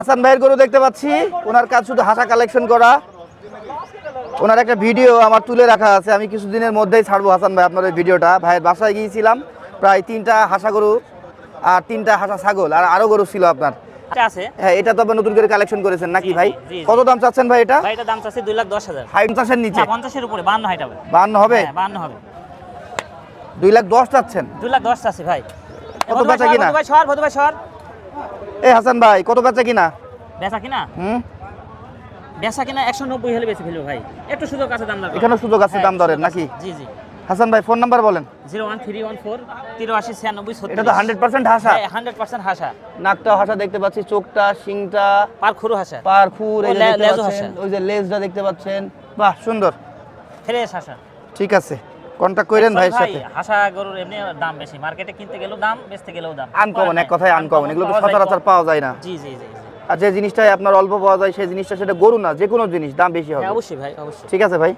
হাসান ভাইয়ের গরু দেখতে পাচ্ছি, ওনার কাজ শুধু হাসা কালেকশন করা। ওনার একটা ভিডিও আমার তুলে রাখা আছে, আমি কিছুদিনের মধ্যেই ছাড়বো হাসান ভাই আপনার ওই ভিডিওটা। ভাইয়ের বাসায় গিয়েছিলাম, প্রায় 3টা হাসা গরু আর 3টা হাসা ছাগল আর আরো গরু ছিল আপনার। আছে হ্যাঁ, এটা তো আপনি নতুন করে কালেকশন করেছেন নাকি ভাই? জি, জি। কত দাম চাচ্ছেন ভাই এটা? ভাই এটা দাম চাচ্ছে 2,10,000। হাইট 50-এর নিচে? 50 এর উপরে 52 হাইট হবে। 52 হবে? হ্যাঁ 52 হবে। 2,10,000 চাচ্ছেন? 2,10,000 চাচ্ছে ভাই। কত বেচা কিনা? ভদু ভাই সর। এই হাসান ভাই কত বেচা কিনা? বেচা কিনা? বেচা কিনা 190 হলে বেশি ফেলবো ভাই। একটু সুযোগ আছে দাম দর। এখানে সুযোগ আছে দাম দরের নাকি? জি জি। হাসান ভাই ফোন নাম্বার বলেন। 01314 8396 এটা তো 100% হাসা। হ্যাঁ 100% হাসা। নাকটা হাসা দেখতে পাচ্ছি, চোখটা, শিংটা, পার খুরু হাসা। পার খুর, এই যে দেখতে লেজও পাচ্ছেন, হাসা। ওই যে লেজটা দেখতে পাচ্ছেন, বাহ সুন্দর। ফ্রেশ হাসা। ঠিক আছে, কন্টাক্ট করেন ভাইয়ের ভাই সাথে। হাসা গরুর এমনি দাম বেশি, মার্কেটে কিনতে গেলেও দাম, বেচতে গেলেও দাম। আনকমন, এক কথায় আনকমন, এগুলো তো সচরাচর পাওয়া যায় না। জি জি জি। আর যে জিনিসটাই আপনার অল্প পাওয়া যায় সেই জিনিসটা সেটা গরু না, যে কোনো জিনিস দাম বেশি হবে। অবশ্যই ভাই, অবশ্যই। ঠিক আছে ভাই।